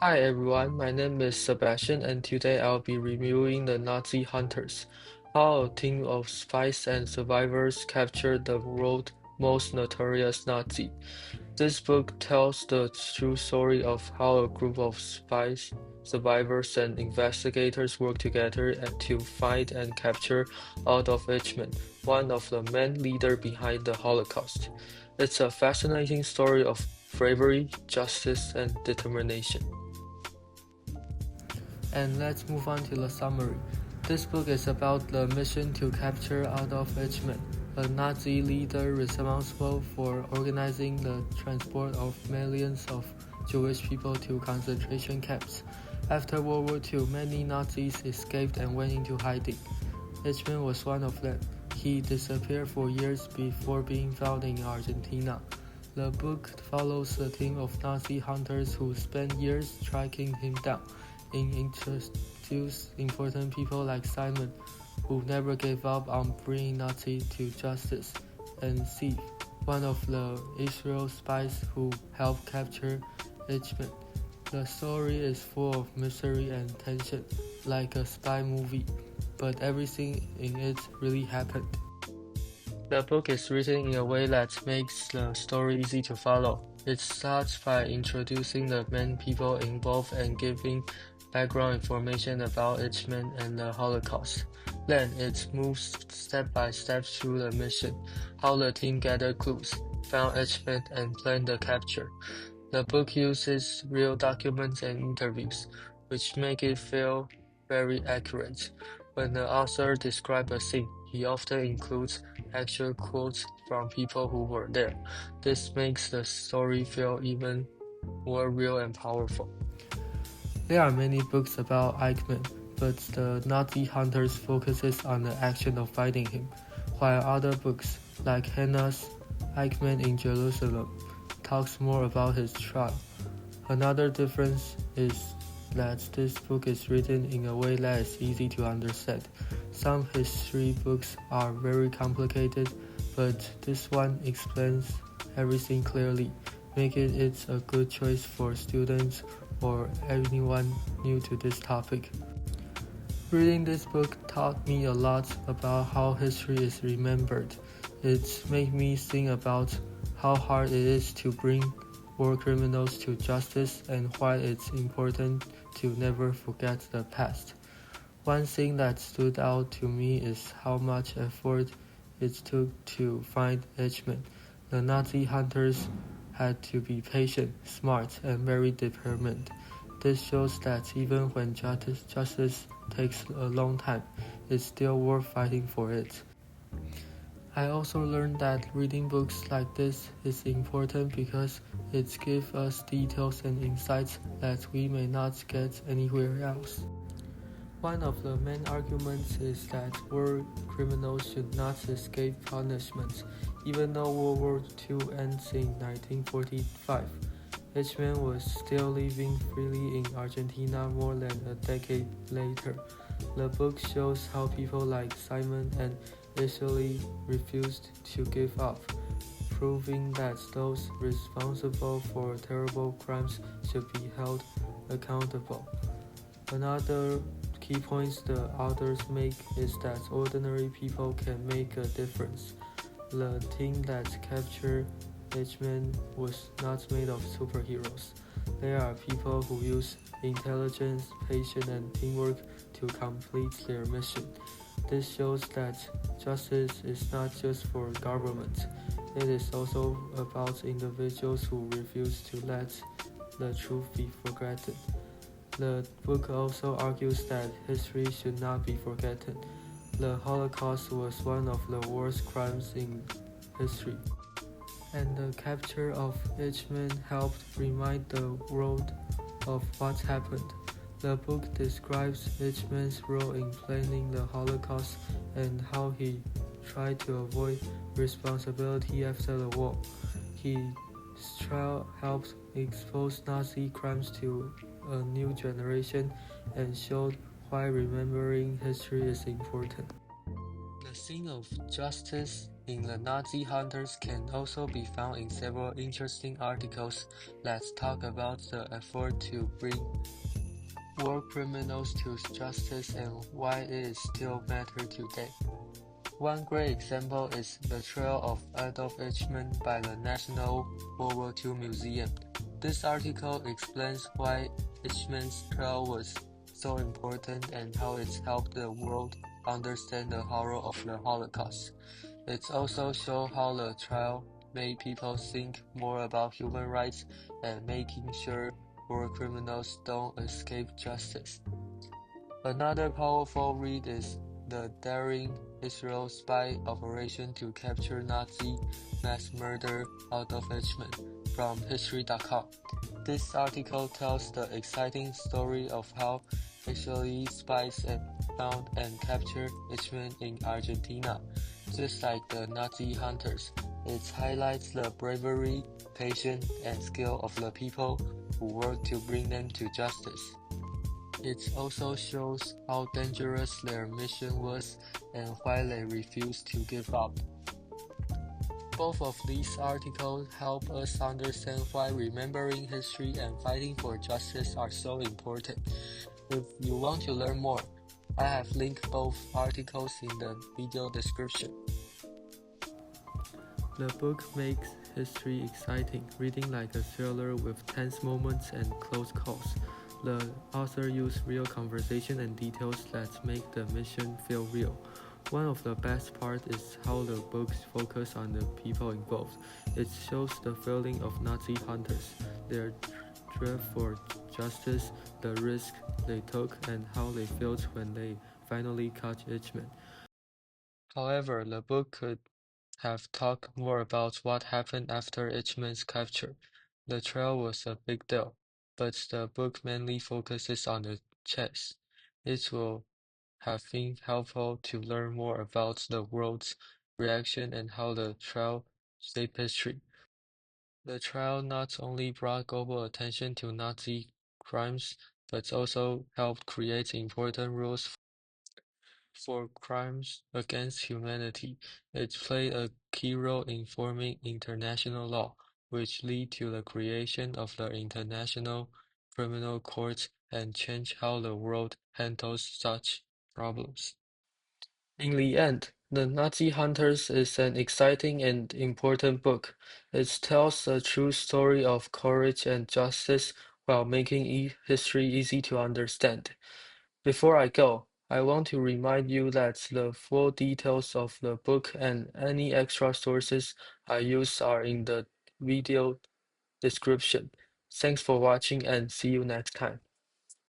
Hi everyone, my name is Sebastian, and today I'll be reviewing The Nazi Hunters, how a team of spies and survivors captured the world's most notorious Nazi. This book tells the true story of how a group of spies, survivors, and investigators worked together to find and capture Adolf Eichmann, one of the main leaders behind the Holocaust. It's a fascinating story of bravery, justice, and determination. And let's move on to the summary. This book is about the mission to capture Adolf Eichmann, a Nazi leader responsible for organizing the transport of millions of Jewish people to concentration camps. After World War II, many Nazis escaped and went into hiding. Eichmann was one of them. He disappeared for years before being found in Argentina. The book follows a team of Nazi hunters who spent years tracking him down and introduce important people like Simon, who never gave up on bringing Nazi to justice, and Steve, one of the Israel spies who helped capture Eichmann. The story is full of mystery and tension, like a spy movie, but everything in it really happened. The book is written in a way that makes the story easy to follow. It starts by introducing the main people involved and giving background information about Eichmann and the Holocaust. Then it moves step by step through the mission, how the team gathered clues, found Eichmann, and planned the capture. The book uses real documents and interviews, which make it feel very accurate. When the author describes a scene, he often includes actual quotes from people who were there. This makes the story feel even more real and powerful. There are many books about Eichmann, but the Nazi Hunters focuses on the action of fighting him, while other books, like Hannah's Eichmann in Jerusalem, talks more about his trial. Another difference is that this book is written in a way that is easy to understand. Some history books are very complicated, but this one explains everything clearly, making it a good choice for students or anyone new to this topic. Reading this book taught me a lot about how history is remembered. It made me think about how hard it is to bring war criminals to justice and why it's important to never forget the past. One thing that stood out to me is how much effort it took to find Eichmann. The Nazi hunters had to be patient, smart, and very determined. This shows that even when justice takes a long time, it's still worth fighting for it. I also learned that reading books like this is important because it gives us details and insights that we may not get anywhere else. One of the main arguments is that war criminals should not escape punishment. Even though World War II ends in 1945, Eichmann was still living freely in Argentina more than a decade later. The book shows how people like Simon and Ashley refused to give up, proving that those responsible for terrible crimes should be held accountable. Another key point the authors make is that ordinary people can make a difference. The team that captured Eichmann was not made of superheroes. They are people who use intelligence, patience, and teamwork to complete their mission. This shows that justice is not just for government. It is also about individuals who refuse to let the truth be forgotten. The book also argues that history should not be forgotten. The Holocaust was one of the worst crimes in history, and the capture of Eichmann helped remind the world of what happened. The book describes Eichmann's role in planning the Holocaust and how he tried to avoid responsibility after the war. His trial helped expose Nazi crimes to a new generation and showed why remembering history is important. The theme of justice in the Nazi Hunters can also be found in several interesting articles that talk about the effort to bring war criminals to justice and why it still matters today. One great example is the trial of Adolf Eichmann by the National World War II Museum. This article explains why Eichmann's trial was so important and how it helped the world understand the horror of the Holocaust. It also shows how the trial made people think more about human rights and making sure war criminals don't escape justice. Another powerful read is the daring Israel spy operation to capture Nazi mass murderer Adolf Eichmann from History.com. This article tells the exciting story of how Israeli spies found and captured Eichmann in Argentina, just like the Nazi hunters. It highlights the bravery, patience, and skill of the people who worked to bring them to justice. It also shows how dangerous their mission was and why they refused to give up. Both of these articles help us understand why remembering history and fighting for justice are so important. If you want to learn more, I have linked both articles in the video description. The book makes history exciting, reading like a thriller with tense moments and close calls. The author used real conversation and details that make the mission feel real. One of the best parts is how the books focus on the people involved. It shows the feeling of Nazi hunters, their drive for justice, the risk they took, and how they felt when they finally caught Eichmann. However, the book could have talked more about what happened after Eichmann's capture. The trial was a big deal, but the book mainly focuses on the chase. It will have been helpful to learn more about the world's reaction and how the trial shaped history. The trial not only brought global attention to Nazi crimes, but also helped create important rules for crimes against humanity. It played a key role in forming international law, which led to the creation of the International Criminal Court and changed how the world handles such problems. In the end, The Nazi Hunters is an exciting and important book. It tells a true story of courage and justice while making history easy to understand. Before I go, I want to remind you that the full details of the book and any extra sources I use are in the video description. Thanks for watching and see you next time.